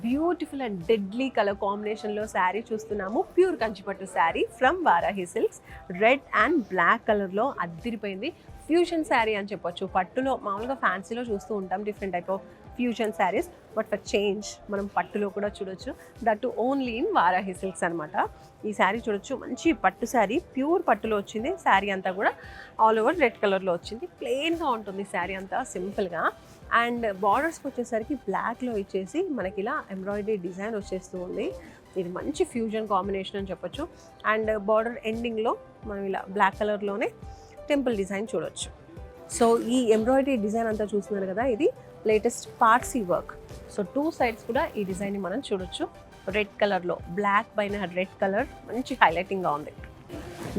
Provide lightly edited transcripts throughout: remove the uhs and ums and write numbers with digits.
Beautiful and deadly colour కాంబినేషన్లో శారీ చూస్తున్నాము. Pure కంచిపట్టు sari from Varahi silks. Red and black కలర్లో అద్దిరిపోయింది. ఫ్యూజన్ శారీ అని చెప్పొచ్చు. పట్టులో మామూలుగా ఫ్యాన్సీలో చూస్తూ ఉంటాం different type of fusion saris, but for change మనం పట్టులో కూడా చూడొచ్చు. That to only in Varahi silks అనమాట. ఈ శారీ చూడొచ్చు, మంచి పట్టు శారీ, ప్యూర్ పట్టులో వచ్చింది. శారీ అంతా కూడా ఆల్ ఓవర్ రెడ్ కలర్లో వచ్చింది. ప్లెయిన్గా ఉంటుంది శారీ అంతా, సింపుల్గా. అండ్ బార్డర్స్కి వచ్చేసరికి బ్లాక్లో ఇచ్చేసి మనకి ఇలా ఎంబ్రాయిడరీ డిజైన్ వచ్చేస్తూ ఉంది. ఇది మంచి ఫ్యూజన్ కాంబినేషన్ అని చెప్పొచ్చు. అండ్ బార్డర్ ఎండింగ్లో మనం ఇలా బ్లాక్ కలర్లోనే టెంపుల్ డిజైన్ చూడొచ్చు. సో ఈ ఎంబ్రాయిడరీ డిజైన్ అంతా చూస్తున్నారు కదా, ఇది latest Parsi work. So 2 sides కూడా ఈ డిజైన్ని మనం చూడొచ్చు. రెడ్ కలర్లో బ్లాక్ పైన రెడ్ కలర్ మంచి హైలైటింగ్గా ఉంది.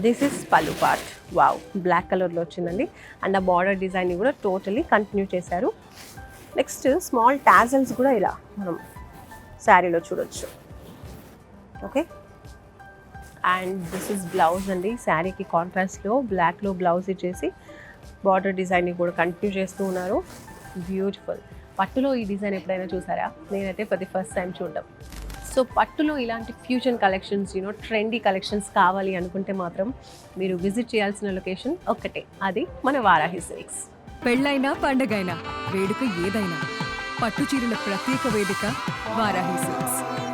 దిస్ ఇస్ పళ్ళు పార్ట్. వావ్, బ్లాక్ కలర్లో వచ్చిందండి. అండ్ ఆ బార్డర్ డిజైన్ని కూడా టోటలీ కంటిన్యూ చేశారు. నెక్స్ట్ స్మాల్ టాజల్స్ కూడా ఇలా మనం శారీలో చూడొచ్చు. Okay, and this is blouse అండి. శారీకి కాంట్రాస్ట్లో బ్లాక్లో బ్లౌజ్ ఇచ్చేసి బార్డర్ డిజైన్ని కూడా కంటిన్యూ చేస్తూ ఉన్నారు. బ్యూటిఫుల్. పట్టులో ఈ డిజైన్ ఎప్పుడైనా చూసారా? నేనైతే ఫస్ట్ టైం చూడడం. సో పట్టులో ఇలాంటి ఫ్యూజన్ కలెక్షన్స్, ట్రెండీ కలెక్షన్స్ కావాలి అనుకుంటే మాత్రం మీరు విజిట్ చేయాల్సిన లొకేషన్ ఒక్కటే, అది మన వారాహి సిల్క్స్. పెళ్ళైనా పండగైనా వేడుక ఏదైనా పట్టు చీరల ప్రత్యేక వేదిక వారాహి సిల్క్స్.